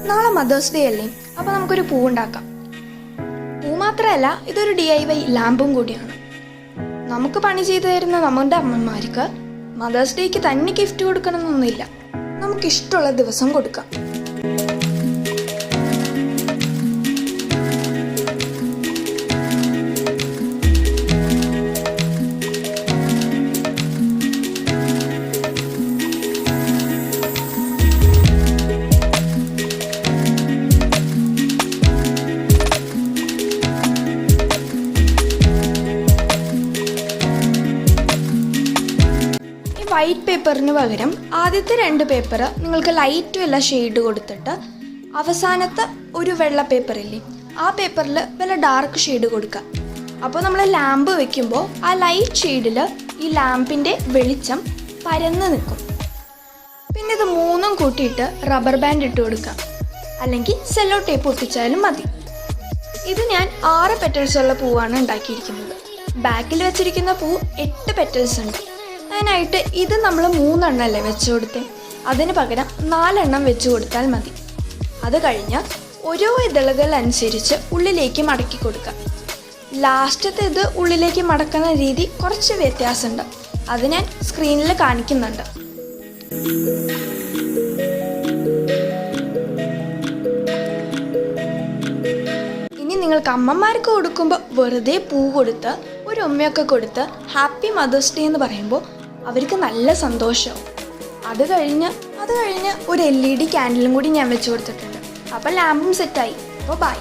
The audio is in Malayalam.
നാളെ മദേഴ്സ് ഡേ അല്ലേ, അപ്പോൾ നമുക്കൊരു പൂ ഉണ്ടാക്കാം. പൂ മാത്രമല്ല, ഇതൊരു DIY ലാമ്പും കൂടിയാണ്. നമുക്ക് പണി ചെയ്തു തരുന്ന നമ്മുടെ അമ്മമാർക്ക് മദേഴ്സ് ഡേക്ക് തന്നെ ഗിഫ്റ്റ് കൊടുക്കണമെന്നൊന്നുമില്ല. നമുക്കിഷ്ടമുള്ള ദിവസം കൊടുക്കാം. വൈറ്റ് പേപ്പറിന് പകരം ആദ്യത്തെ 2 പേപ്പർ നിങ്ങൾക്ക് ലൈറ്റ് വല്ല ഷെയ്ഡ് കൊടുത്തിട്ട് അവസാനത്തെ ഒരു വെള്ള പേപ്പറില്ലേ, ആ പേപ്പറിൽ വല്ല ഡാർക്ക് ഷെയ്ഡ് കൊടുക്കുക. അപ്പോൾ നമ്മൾ ലാമ്പ് വെക്കുമ്പോൾ ആ ലൈറ്റ് ഷെയ്ഡിൽ ഈ ലാമ്പിൻ്റെ വെളിച്ചം പരന്ന് നിൽക്കും. പിന്നെ ഇത് 3ഉം കൂട്ടിയിട്ട് റബ്ബർ ബാൻഡ് ഇട്ട് കൊടുക്കുക, അല്ലെങ്കിൽ സെല്ലോ ടേപ്പ് ഒട്ടിച്ചാലും മതി. ഇത് ഞാൻ 6 പെറ്റൽസ് ഉള്ള പൂവാണ് ഉണ്ടാക്കിയിരിക്കുന്നത്. ബാക്കിൽ വെച്ചിരിക്കുന്ന പൂ 8 പെറ്റൽസ് ഉണ്ട്. അതിനായിട്ട് ഇത് നമ്മൾ 3 എണ്ണമല്ലേ വെച്ച് കൊടുത്തേ, അതിന് പകരം 4 എണ്ണം വെച്ച് കൊടുത്താൽ മതി. അത് കഴിഞ്ഞ് ഓരോ ഇതളുകൾ അനുസരിച്ച് ഉള്ളിലേക്ക് മടക്കി കൊടുക്കുക. ലാസ്റ്റത്തെ ഇത് ഉള്ളിലേക്ക് മടക്കുന്ന രീതി കുറച്ച് വ്യത്യാസമുണ്ട്, അത് ഞാൻ സ്ക്രീനിൽ കാണിക്കുന്നുണ്ട്. ഇനി നിങ്ങൾക്ക് അമ്മമാർക്ക് കൊടുക്കുമ്പോൾ വെറുതെ പൂ കൊടുത്ത് ഒരു ഉമ്മയൊക്കെ കൊടുത്ത് ഹാപ്പി മദേഴ്സ് ഡേ എന്ന് പറയുമ്പോൾ അവർക്ക് നല്ല സന്തോഷമാവും. അത് കഴിഞ്ഞ് ഒരു LED ക്യാൻഡിലും കൂടി ഞാൻ വെച്ച് കൊടുത്തിട്ടുണ്ട്. അപ്പോൾ ലാമ്പും സെറ്റായി. അപ്പോൾ ബൈ.